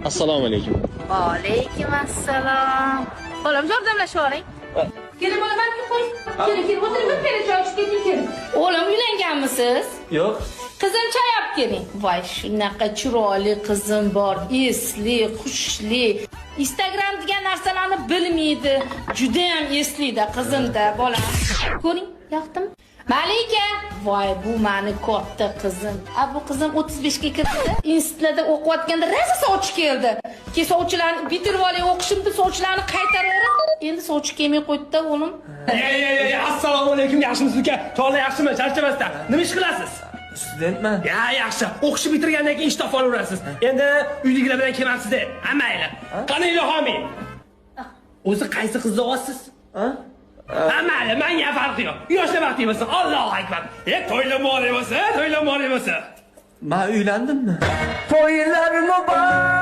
Assalomu alaykum. Alaykum assalom. Oğlum yordamlashib oling. Kelin bo'laman qo'y. Kelin o'tirib bir joy ichib keting kelin. O'g'lim uylanganmisiz? Yo'q. Qizim choy olib keling. Voy, shunaqa chiroyli qizim bor, esli, xushli. Instagram degan narsalarni bilmaydi. Juda ham esli-da qizimda, bolam. Ko'ring, yoqdimi? Malika, voy bu meni katta qizim. Bu qizim 35 ga kirdi. Institutda o'qiyotganda raza sovchi keldi. Ke sovchilarni bitirib olay o'qishimda sovchilarni qaytaraverib, endi sovchi kelmay qo'ydi-da o'g'lim. Assalomu alaykum, yaxshimisiz uka? To'g'ri yaxshimi, charchamasdan. Nima ish qilasiz? Studentman. Yaxshi. O'qishni bitirgandan keyin ish topib olaverasiz. Endi uydagilar bilan kelmabsiz-da. Mayli. Qani Ilohomiy? O'zi qaysi qizni olyapsiz? Mayli, menga farqi yo'q. Yoshlar vaqti bo'lsa, Allohu akbar. To'ylamori bo'lsa, to'ylamori bo'lsa. Men uylandimmi? Toylar mübarek.